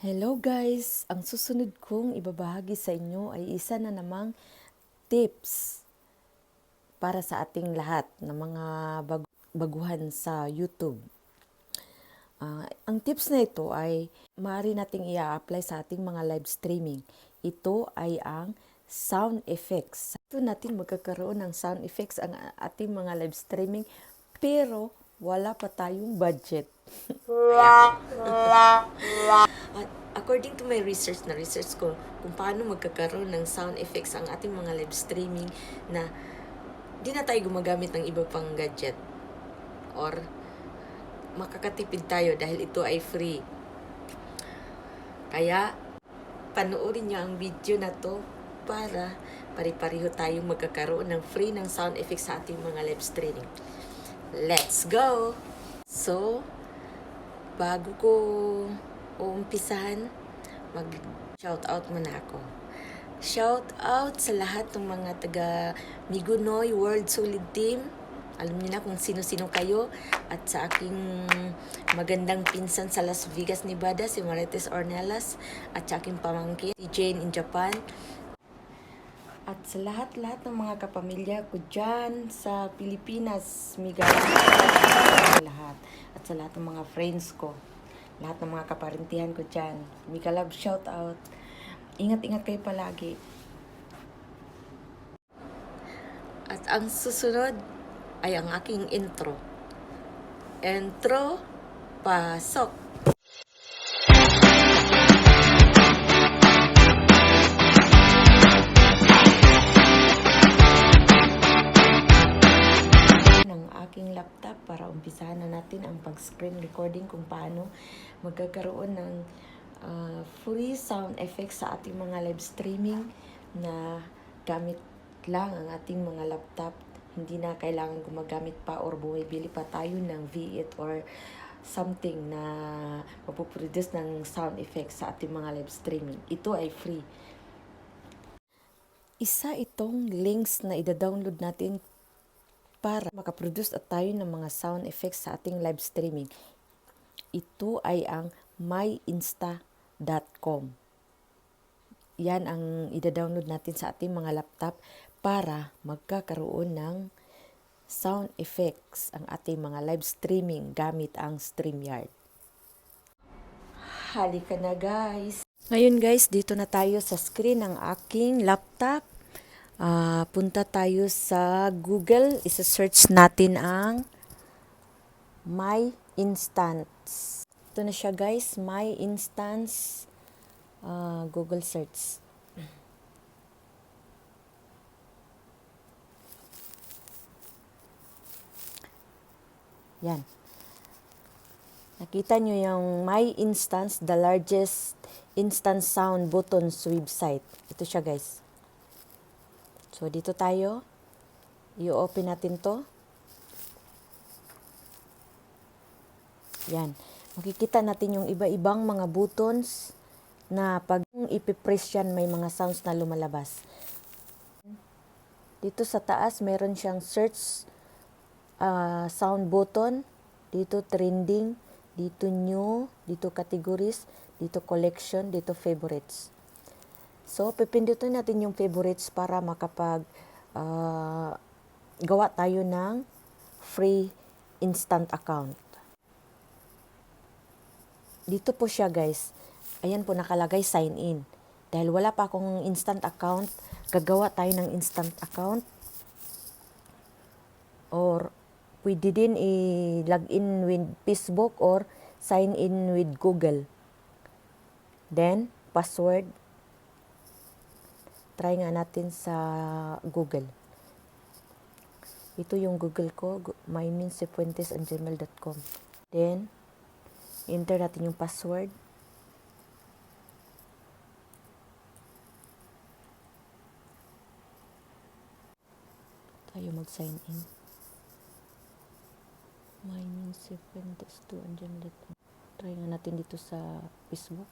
Hello guys! Ang susunod kong ibabahagi sa inyo ay isa na namang tips para sa ating lahat na mga baguhan sa YouTube. Ang tips na ito ay maaari nating i-apply sa ating mga live streaming. Ito ay ang sound effects. Ito natin magkakaroon ng sound effects ang ating mga live streaming pero wala pa tayong budget. At according to my research ko kung paano magkakaroon ng sound effects ang ating mga live streaming na di na tayo gumagamit ng iba pang gadget or makakatipid tayo dahil ito ay free. Kaya panoorin niyo ang video na to para pare-pareho tayong magkakaroon ng free ng sound effects sa ating mga live streaming. Let's go! So, bago ko umpisahan, mag-shoutout muna ako. Shoutout sa lahat ng mga taga Migunoy World Solid Team. Alam niyo na kung sino-sino kayo. At sa aking magandang pinsan sa Las Vegas, Nevada, si Marites Ornelas. At sa aking pamangkin, si Jane in Japan. At sa lahat-lahat ng mga kapamilya ko dyan sa Pilipinas, lahat. At sa lahat ng mga friends ko, lahat ng mga kaparintihan ko dyan, Mika Love shout out. Ingat-ingat kayo palagi. At ang susunod ay ang aking intro. Intro, pasok! Aking laptop para umpisahan na natin ang pag-screen recording kung paano magkakaroon ng free sound effects sa ating mga live streaming na gamit lang ang ating mga laptop. Hindi na kailangan gumagamit pa or bumibili pa tayo ng V8 or something na mapuproduce ng sound effects sa ating mga live streaming. Ito ay free. Isa itong links na ida-download natin para makaproduce at tayo ng mga sound effects sa ating live streaming. Ito ay ang myinsta.com. Yan ang ida-download natin sa ating mga laptop para magkakaroon ng sound effects ang ating mga live streaming gamit ang StreamYard. Halika na guys! Ngayon guys, dito na tayo sa screen ng aking laptop. Punta tayo sa Google, isa-search natin ang My Instance. Ito na siya guys, My Instance, Google search. Yan. Nakita nyo yung My Instance, the largest instant sound buttons website. Ito siya guys. So, dito tayo. I-open natin to. Yan. Makikita natin yung iba-ibang mga buttons na pag ipipress yan, may mga sounds na lumalabas. Dito sa taas, meron siyang search sound button. Dito trending. Dito new. Dito categories. Dito collection. Dito favorites. So, pipindutin natin yung favorites para makapag gawa tayo ng free instant account. Dito po siya guys. Ayan po nakalagay sign in. Dahil wala pa akong instant account, gagawa tayo ng instant account. Or pwede din i-log in with Facebook or sign in with Google. Then, password. Try nga natin sa Google. Ito yung Google ko, myminsifuentes@gmail.com. Then, enter natin yung password. Tayo mag-sign in. myminsifuentes@gmail.com. Try nga natin dito sa Facebook.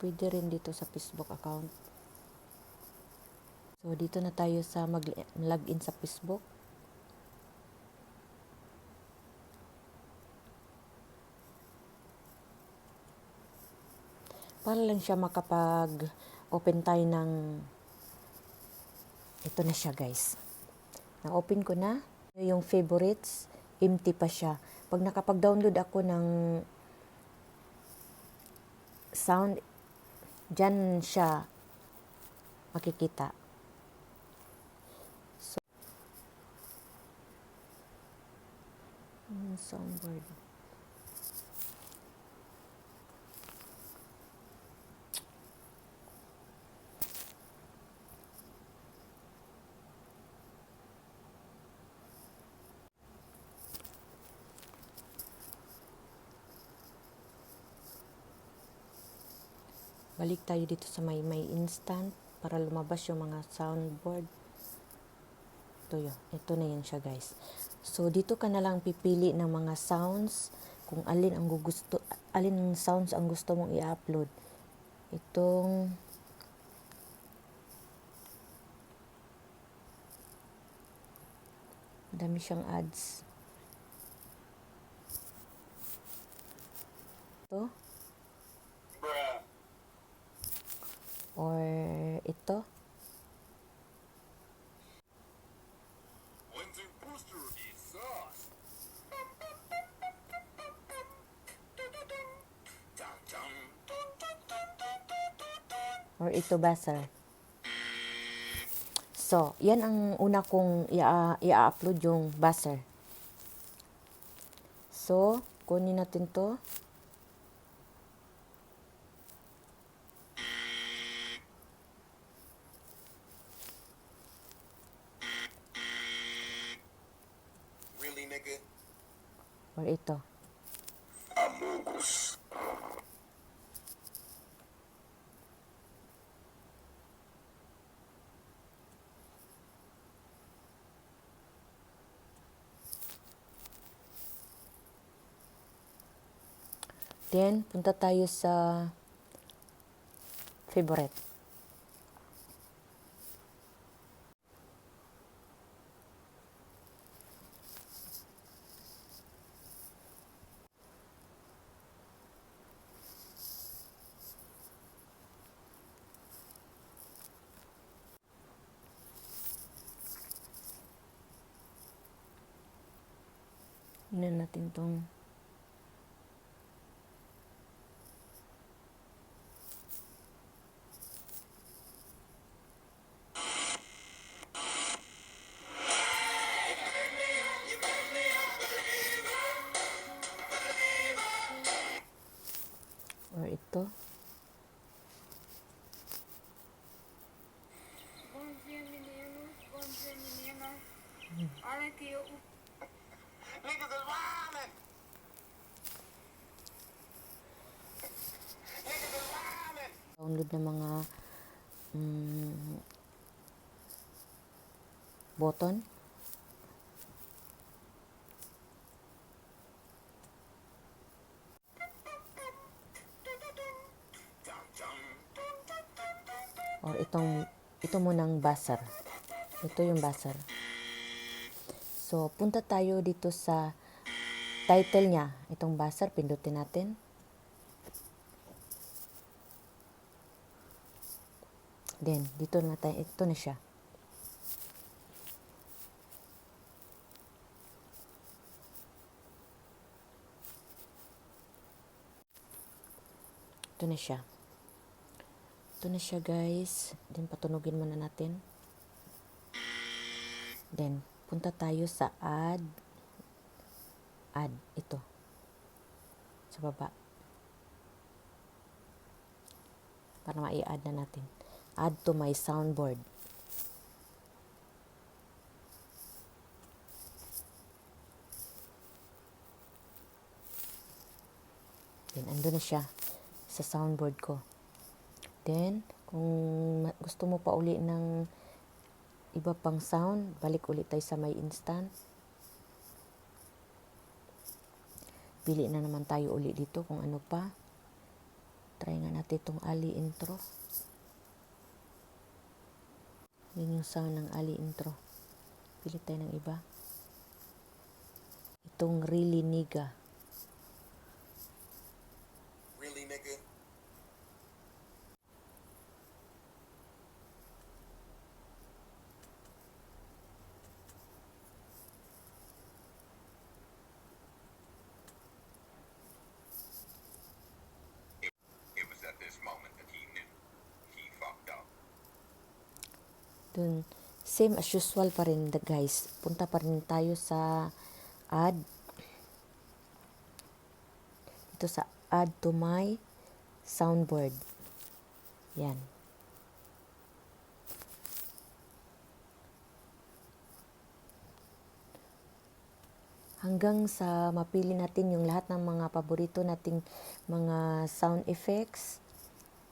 Pwede rin dito sa Facebook account. So, dito na tayo sa mag-login sa Facebook. para lang siya makapag-open tayo ng, ito na siya guys. Na-open ko na. Yung favorites, empty pa siya. Pag nakapag-download ako ng sound, dyan siya makikita. So, soundboard. Balik tayo dito sa may instant para lumabas yung mga soundboard. Ito na yan siya guys. So dito ka na lang pipili ng mga sounds kung alin ang sounds ang gusto mong i-upload. Itong dami siyang ads. Ito. Or ito. Or ito buzzer. So, yan ang una kong i-upload yung buzzer. So, kunin natin to. Really, nigga? Or ito. Amogus. Then, punta tayo sa favorite. Tingnan natin tong or ito. Niggas is wildin'. Niggas is wildin'. Download ng mga button. Or ito munang buzzer. Ito yung buzzer. So, punta tayo dito sa title niya. Itong buzzer, pindutin natin. Then, dito na tayo. Ito na siya. Ito na siya. Ito na siya guys. Then, patunugin muna natin. Then, punta tayo sa add. Add. Ito. Sa baba. Para ma-i-add na natin. Add to my soundboard. Then, ando na siya sa soundboard ko. Then, kung gusto mo pa uli ng iba pang sound, balik ulit tayo sa my instant. Pili na naman tayo uli dito kung ano pa. Try nga natin itong Ali intro. Yun yung sound ng Ali intro. Pili tayo ng iba. Itong Really Nigga. Really, nigga? Dun, same as usual pa rin guys. Punta pa rin tayo sa add. Ito sa add to my soundboard. Yan. Hanggang sa mapili natin yung lahat ng mga paborito nating mga sound effects.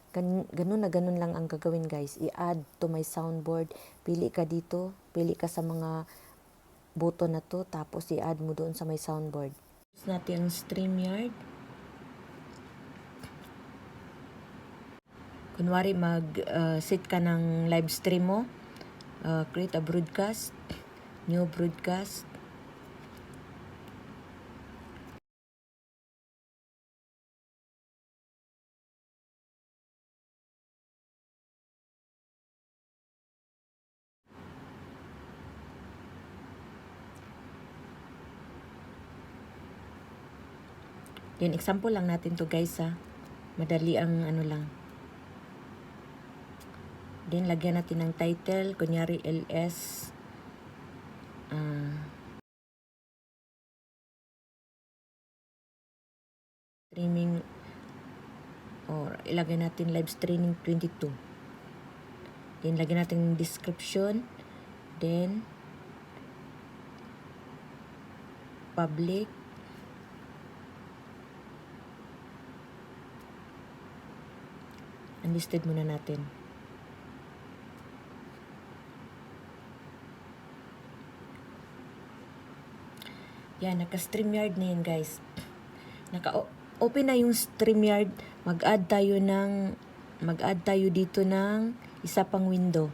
Ganun na ganun lang ang gagawin guys. I-add to my soundboard. Pili ka dito. Pili ka sa mga button na to. Tapos i-add mo doon sa my soundboard. Use natin ang StreamYard. Kunwari mag-set ka ng live stream mo. Create a broadcast. New broadcast. Yan, example lang natin to guys ha. Madali ang ano lang. Then, lagyan natin ng title. Kunyari, LS. Streaming. Or, ilagay natin live streaming 22. Then, lagyan natin description. Then, public. Unlisted muna natin. Yan, naka-StreamYard na yan guys. Naka-open na yung StreamYard. Mag-add tayo dito ng isa pang window.